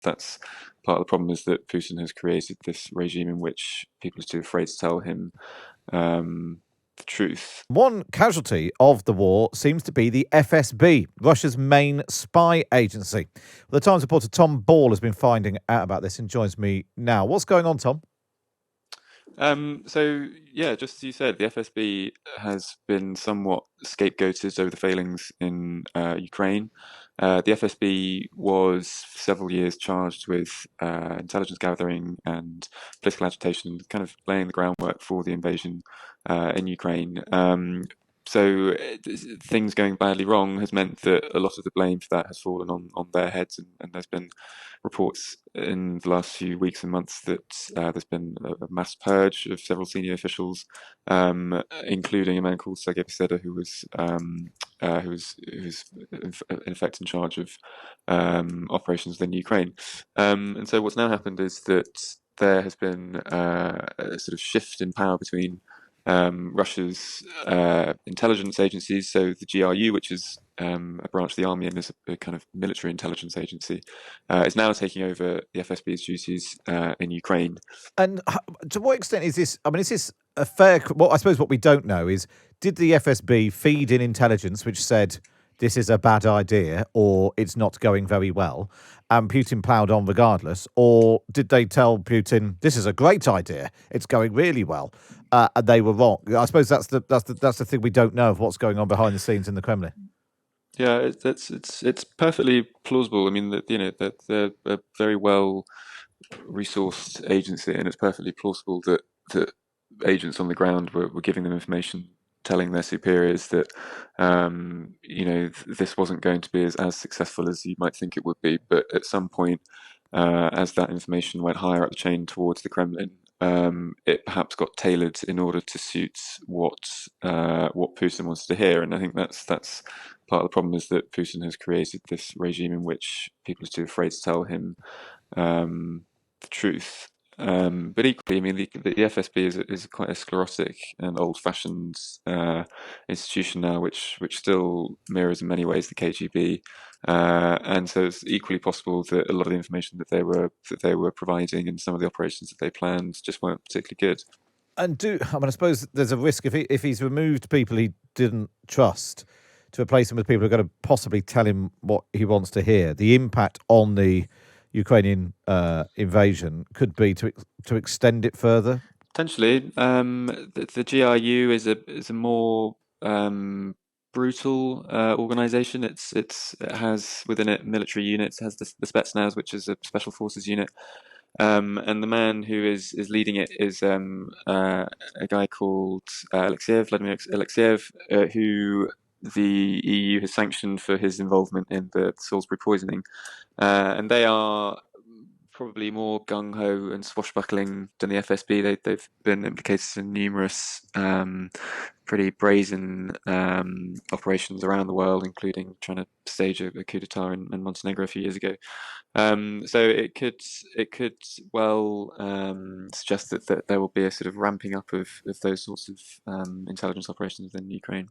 that's part of the problem, is that Putin has created this regime in which people are too afraid to tell him the truth. One casualty of the war seems to be the FSB, Russia's main spy agency. The Times reporter Tom Ball has been finding out about this and joins me now. What's going on, Tom? So yeah, just as you said, the FSB has been somewhat scapegoated over the failings in Ukraine. The FSB was for several years charged with intelligence gathering and political agitation, kind of laying the groundwork for the invasion in Ukraine. Things going badly wrong has meant that a lot of the blame for that has fallen on their heads, and there's been reports in the last few weeks and months that there's been a mass purge of several senior officials, including a man called Sergei Beseda, who was in effect in charge of operations within Ukraine. And so what's now happened is that there has been a sort of shift in power between Russia's intelligence agencies, so the GRU, which is a branch of the army and is a kind of military intelligence agency, is now taking over the FSB's duties in Ukraine. And to what extent is this? I mean, is this a fair? Well, I suppose what we don't know is, did the FSB feed in intelligence which said this is a bad idea or it's not going very well, and Putin ploughed on regardless, or did they tell Putin this is a great idea, it's going really well, and they were wrong? I suppose that's the thing we don't know of what's going on behind the scenes in the Kremlin. Yeah, it's perfectly plausible. I mean, that they're a very well resourced agency, and it's perfectly plausible that agents on the ground were giving them information, telling their superiors that this wasn't going to be as successful as you might think it would be. But at some point, as that information went higher up the chain towards the Kremlin, it perhaps got tailored in order to suit what Putin wants to hear. And I think that's part of the problem, is that Putin has created this regime in which people are too afraid to tell him the truth. But equally, I mean, the FSB is quite a sclerotic and old-fashioned institution now, which still mirrors in many ways the KGB, and so it's equally possible that a lot of the information that they were providing and some of the operations that they planned just weren't particularly good. And I suppose there's a risk if he's removed people he didn't trust to replace him with people who are going to possibly tell him what he wants to hear. The impact on the Ukrainian invasion could be to extend it further. Potentially, the GRU is a more brutal organization. It has within it military units. It has the Spetsnaz, which is a special forces unit, and the man who is leading it is a guy called Vladimir Alexeyev, who the EU has sanctioned for his involvement in the Salisbury poisoning, and they are probably more gung ho and swashbuckling than the FSB. They've been implicated in numerous pretty brazen operations around the world, including trying to stage a coup d'état in Montenegro a few years ago. So it could well suggest that there will be a sort of ramping up of those sorts of intelligence operations within Ukraine.